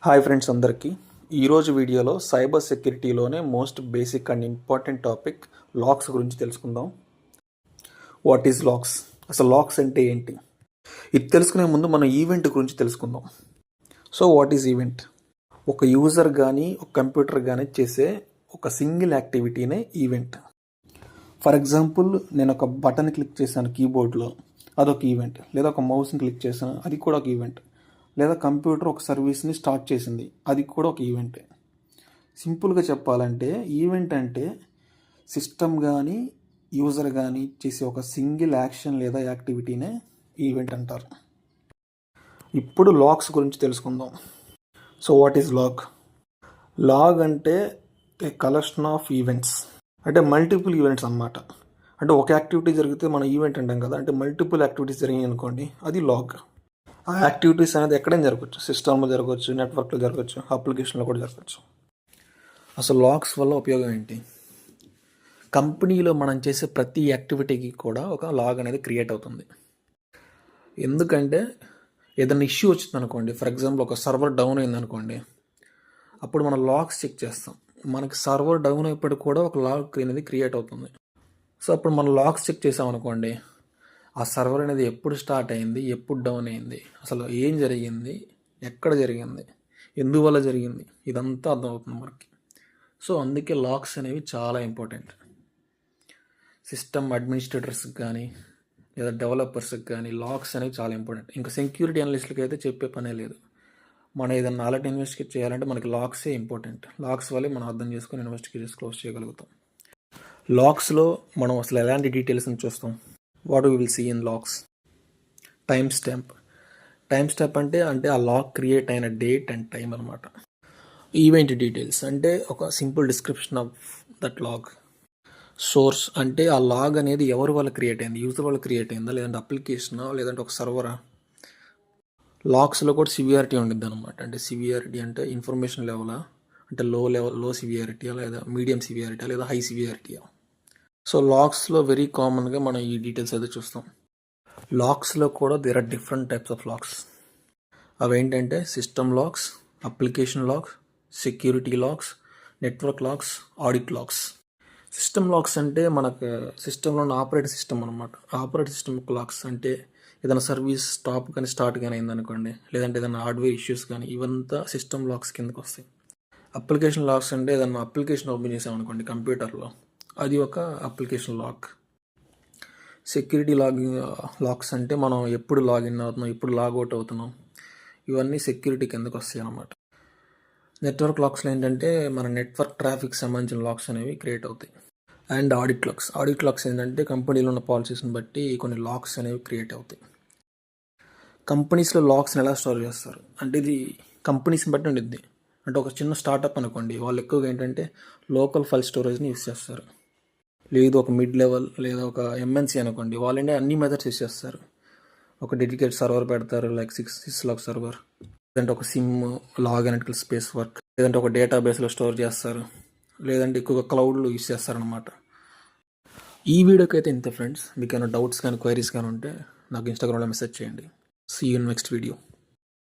Hi friends అందరికీ ఈరోజు వీడియోలో సైబర్ సెక్యూరిటీలోనే most basic and important topic locks గురించి తెలుసుకుందాం. వాట్ ఈజ్ లాక్స్, అసలు లాక్స్ అంటే ఏంటి, ఇది తెలుసుకునే ముందు మనం ఈవెంట్ గురించి తెలుసుకుందాం. So what is event? ఒక యూజర్ కానీ ఒక కంప్యూటర్ కానీ చేసే ఒక సింగిల్ యాక్టివిటీనే ఈవెంట్. ఫర్ ఎగ్జాంపుల్, నేను ఒక బటన్ క్లిక్ చేశాను కీబోర్డ్లో, అదొక ఈవెంట్. లేదా ఒక మౌస్ని క్లిక్ చేశాను, అది కూడా ఒక ఈవెంట్. లేదా కంప్యూటర్ ఒక సర్వీస్ని స్టార్ట్ చేసింది, అది కూడా ఒక ఈవెంటే. సింపుల్గా చెప్పాలంటే ఈవెంట్ అంటే సిస్టమ్ కానీ యూజర్ కానీ చేసే ఒక సింగిల్ యాక్షన్ లేదా యాక్టివిటీనే ఈవెంట్ అంటారు. ఇప్పుడు లాగ్స్ గురించి తెలుసుకుందాం. So what is log? Log అంటే ఏ కలెక్షన్ ఆఫ్ ఈవెంట్స్, అంటే మల్టిపుల్ ఈవెంట్స్ అన్నమాట. అంటే ఒక యాక్టివిటీ జరిగితే మనం ఈవెంట్ అంటాం కదా, అంటే మల్టిపుల్ యాక్టివిటీస్ జరిగాయి అనుకోండి, అది లాగ్. ఆ యాక్టివిటీస్ అనేది ఎక్కడైనా జరగవచ్చు, సిస్టమ్లో జరగవచ్చు, నెట్వర్క్లో జరగవచ్చు, అప్లికేషన్లో కూడా జరగవచ్చు. అసలు లాగ్స్ వల్ల ఉపయోగం ఏంటి? కంపెనీలో మనం చేసే ప్రతి యాక్టివిటీకి కూడా ఒక లాగ్ అనేది క్రియేట్ అవుతుంది. ఎందుకంటే ఏదైనా ఇష్యూ వచ్చింది అనుకోండి, ఫర్ ఎగ్జాంపుల్ ఒక సర్వర్ డౌన్ అయింది అనుకోండి, అప్పుడు మనం లాగ్స్ చెక్ చేస్తాం. మనకి సర్వర్ డౌన్ అయినప్పుడు కూడా ఒక లాగ్ అనేది క్రియేట్ అవుతుంది. సో అప్పుడు మనం లాగ్స్ చెక్ చేసాం అనుకోండి, ఆ సర్వర్ అనేది ఎప్పుడు స్టార్ట్ అయింది, ఎప్పుడు డౌన్ అయింది, అసలు ఏం జరిగింది, ఎక్కడ జరిగింది, ఎందువల్ల జరిగింది, ఇదంతా అర్థమవుతుంది మనకి. సో అందుకే లాగ్స్ అనేవి చాలా ఇంపార్టెంట్. సిస్టమ్ అడ్మినిస్ట్రేటర్స్కి కానీ లేదా డెవలపర్స్కి కానీ లాగ్స్ అనేవి చాలా ఇంపార్టెంట్. ఇంకా సెక్యూరిటీ అనలిస్ట్లకి అయితే చెప్పే పనే లేదు. మనం ఏదైనా అలర్ట్ ఇన్వెస్టిగేట్ చేయాలంటే మనకి లాగ్సే ఇంపార్టెంట్. లాగ్స్ వల్లే మనం అర్థం చేసుకొని ఇన్వెస్టిగేషన్స్ క్లోజ్ చేయగలుగుతాం. లాగ్స్లో మనం అసలు ఎలాంటి డీటెయిల్స్ని చూస్తాం? What we will see in logs? Time stamp. Time stamp అంటే ఆ లాగ్ క్రియేట్ అయిన డేట్ అండ్ టైం అనమాట. ఈవెంట్ డీటెయిల్స్ అంటే ఒక simple description of that log. Source అంటే ఆ లాగ్ అనేది ఎవరి వల్ల క్రియేట్ అయింది, యూజర్ వల్ల క్రియేట్ అయిందా, లేదంటే అప్లికేషనా, లేదంటే ఒక సర్వరా. లాగ్స్లో కూడా సివియారిటీ ఉండిద్ది అనమాట. అంటే సివియారిటీ అంటే ఇన్ఫర్మేషన్ లెవెలా, అంటే లో సివియారిటీయా, లేదా మీడియం సివియారిటీయా, లేదా హై సివియారిటీయా. సో లాగ్స్లో వెరీ కామన్గా మనం ఈ డీటెయిల్స్ అయితే చూస్తాం. లాగ్స్లో కూడా there are different types of logs. అవి ఏంటంటే system logs, application logs, security logs, network logs, audit logs. System logs అంటే మనకు సిస్టంలో ఉన్న ఆపరేటింగ్ సిస్టమ్ అనమాట. ఆపరేటింగ్ సిస్టమ్ లాగ్స్ అంటే ఏదైనా సర్వీస్ స్టాప్ కానీ స్టార్ట్ కానీ అయిందనుకోండి, లేదంటే ఏదైనా హార్డ్వేర్ ఇష్యూస్ కానీ, ఇవంతా సిస్టమ్ లాగ్స్ కిందకు వస్తాయి. అప్లికేషన్ లాగ్స్ అంటే ఏదైనా అప్లికేషన్ ఓపెన్ చేసామనుకోండి కంప్యూటర్లో, అది ఒక అప్లికేషన్ లాగ్. సెక్యూరిటీ లాగ్స్ అంటే మనం ఎప్పుడు లాగిన్ అవుతున్నాం, ఎప్పుడు లాగౌట్ అవుతున్నాం, ఇవన్నీ సెక్యూరిటీ కిందకు వస్తాయి అన్నమాట. నెట్వర్క్ లాగ్స్లో ఏంటంటే మన నెట్వర్క్ ట్రాఫిక్ సంబంధించిన లాగ్స్ అనేవి క్రియేట్ అవుతాయి. అండ్ ఆడిట్ లాగ్స్ ఏంటంటే కంపెనీలో ఉన్న పాలసీస్ని బట్టి కొన్ని లాగ్స్ అనేవి క్రియేట్ అవుతాయి. కంపెనీస్లో లాగ్స్ని ఎలా స్టోర్ చేస్తారు అంటే ఇది కంపెనీస్ని బట్టి ఉండిద్ది. అంటే ఒక చిన్న స్టార్టప్ అనుకోండి, వాళ్ళు ఎక్కువగా ఏంటంటే లోకల్ ఫైల్ స్టోరేజ్ని యూస్ చేస్తారు. లేదు ఒక మిడ్ లెవెల్ లేదా ఒక ఎంఎన్సీ అనుకోండి, వాళ్ళంటే అన్ని మెథడ్స్ యూస్ చేస్తారు. ఒక డెడికేట్ సర్వర్ పెడతారు, లైక్ సిక్స్ లాగ్ సర్వర్, లేదంటే ఒక SIEM log analytical space work, లేదంటే ఒక డేటాబేస్లో స్టోర్ చేస్తారు, లేదంటే ఎక్కువగా క్లౌడ్లో యూస్ చేస్తారనమాట. ఈ వీడియోకి అయితే ఇంతే ఫ్రెండ్స్. మీకు ఏమైనా డౌట్స్ కానీ క్వైరీస్ కానీ ఉంటే నాకు ఇన్స్టాగ్రామ్లో మెసేజ్ చేయండి. See you in next video.